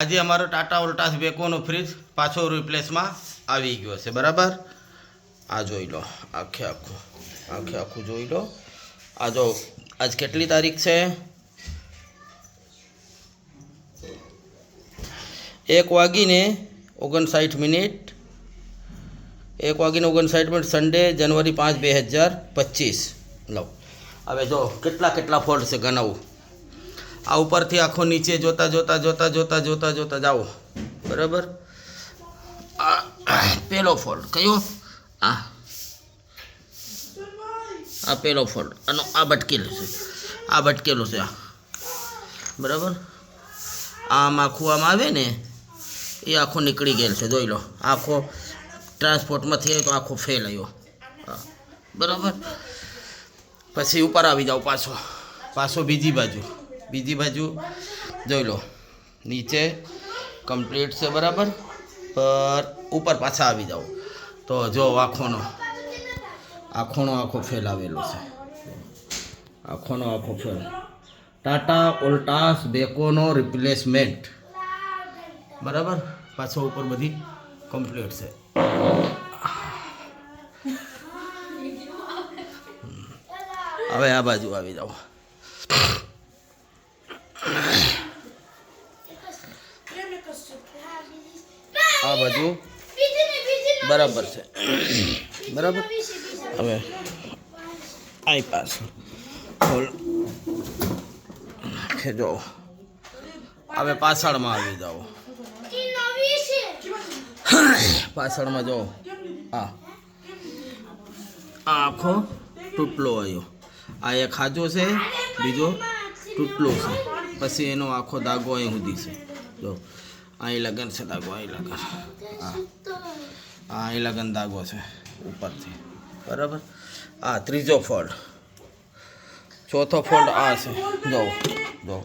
આજે અમારો ટાટા ઓલ્ટાસ બેકોનો ફ્રીજ પાછો રિપ્લેસમાં આવી ગયો છે બરાબર। આ જોઈ લો, આખે આખું જોઈ લો। આ જો આજ કેટલી તારીખ છે? 1:59 1:59 સન્ડે જાન્યુઆરી 5, 2025। લો હવે જો કેટલા ફોલ્ટ છે ગણાવું। આ ઉપરથી આખો નીચે જોતા જાઓ બરાબર। આ પહેલો ફોલ્ટ કયો? આ પહેલો ફોલ્ટ આનો આ ભટકેલું છે આ બરાબર। આમ આખું આમ આવે ને એ આખો નીકળી ગયેલ છે જોઈ લો। આખો ટ્રાન્સપોર્ટમાંથી આવ્યો તો આખો ફેલ આવ્યો બરાબર। પછી ઉપર આવી જાઓ પાછો બીજી બાજુ જોઈ લો, નીચે કમ્પ્લીટ છે બરાબર। પર ઉપર પાછા આવી જાઓ તો જો આખો ફેલ આવેલો છે। આખો ફેલ ટાટા ઓલ્ટાસ બેકોનો રિપ્લેસમેન્ટ બરાબર। પાછો ઉપર બધી કમ્પ્લીટ છે। હવે આ બાજુ આવી જાઓ। આ બાજુ બરાબર છે બરાબર। હવે આઈ પાછળ જો હવે પાછળમાં આવી જાઓ। પાછળમાં જો આ આખો તૂટલો આવ્યો। આ એક ખાજો છે, બીજો તૂટલો છે, પછી એનો આખો દાગો અહીં સુધી છે જો। અહીં લગન છે દાગો, અહીં લગન દાગો છે ઉપરથી બરાબર। આ ત્રીજો ફોલ્ટ, ચોથો ફોલ્ટ આ છે જો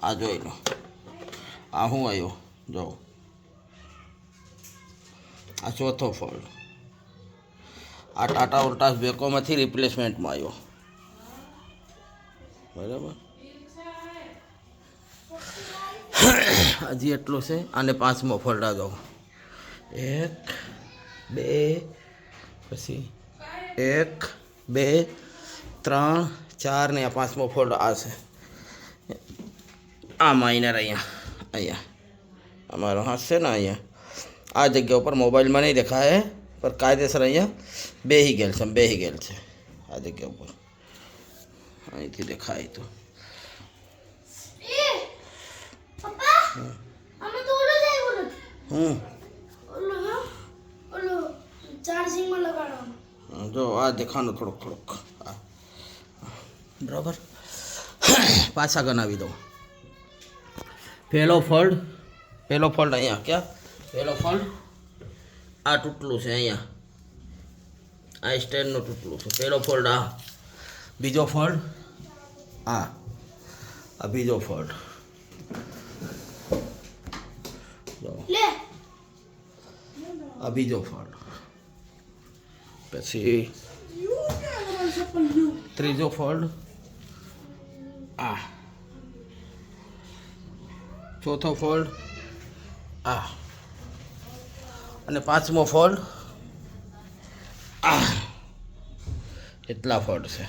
આ જોઈ લો। આ શું આવ્યો જો, આ ચોથો ફોલ્ટ। આ ટાટા ઓલ્ટાસ બેકોમાંથી રિપ્લેસમેન્ટમાં આવ્યો બરાબર। હજી એટલો છે। આને પાંચમો ફોલ્ટ આ જાઓ, 1 2 પછી 1 2 3 4 ને આ પાંચમો ફોલ્ટ આ છે। આ માઇનર અહીંયા અમારો હાથ છે ને અહીંયા આ જગ્યા ઉપર મોબાઈલમાં નહીં દેખાય પર કાયદેસર અહીંયા બેહી ગયેલ છે આ જગ્યા ઉપર, અહીંથી દેખાય તો જો આ દેખાનો થોડોક બરાબર। પાછા ગણાવી દો। પહેલો ફોલ્ટ અહીંયા ક્યાં? પહેલો ફોલ્ટ આ તૂટલું છે અહીંયા, આ સ્ટેન્ડનું તૂટલું છે પહેલો ફોલ્ટ। આ બીજો ફોલ્ટ, આ બીજો ફોલ્ટ આ બીજો ફોલ્ટ, પછી ત્રીજો ફોલ્ટ, આ ચોથો ફોલ્ટ, આ અને પાંચમો ફોલ્ટ। આ એટલા ફોલ્ટ છે।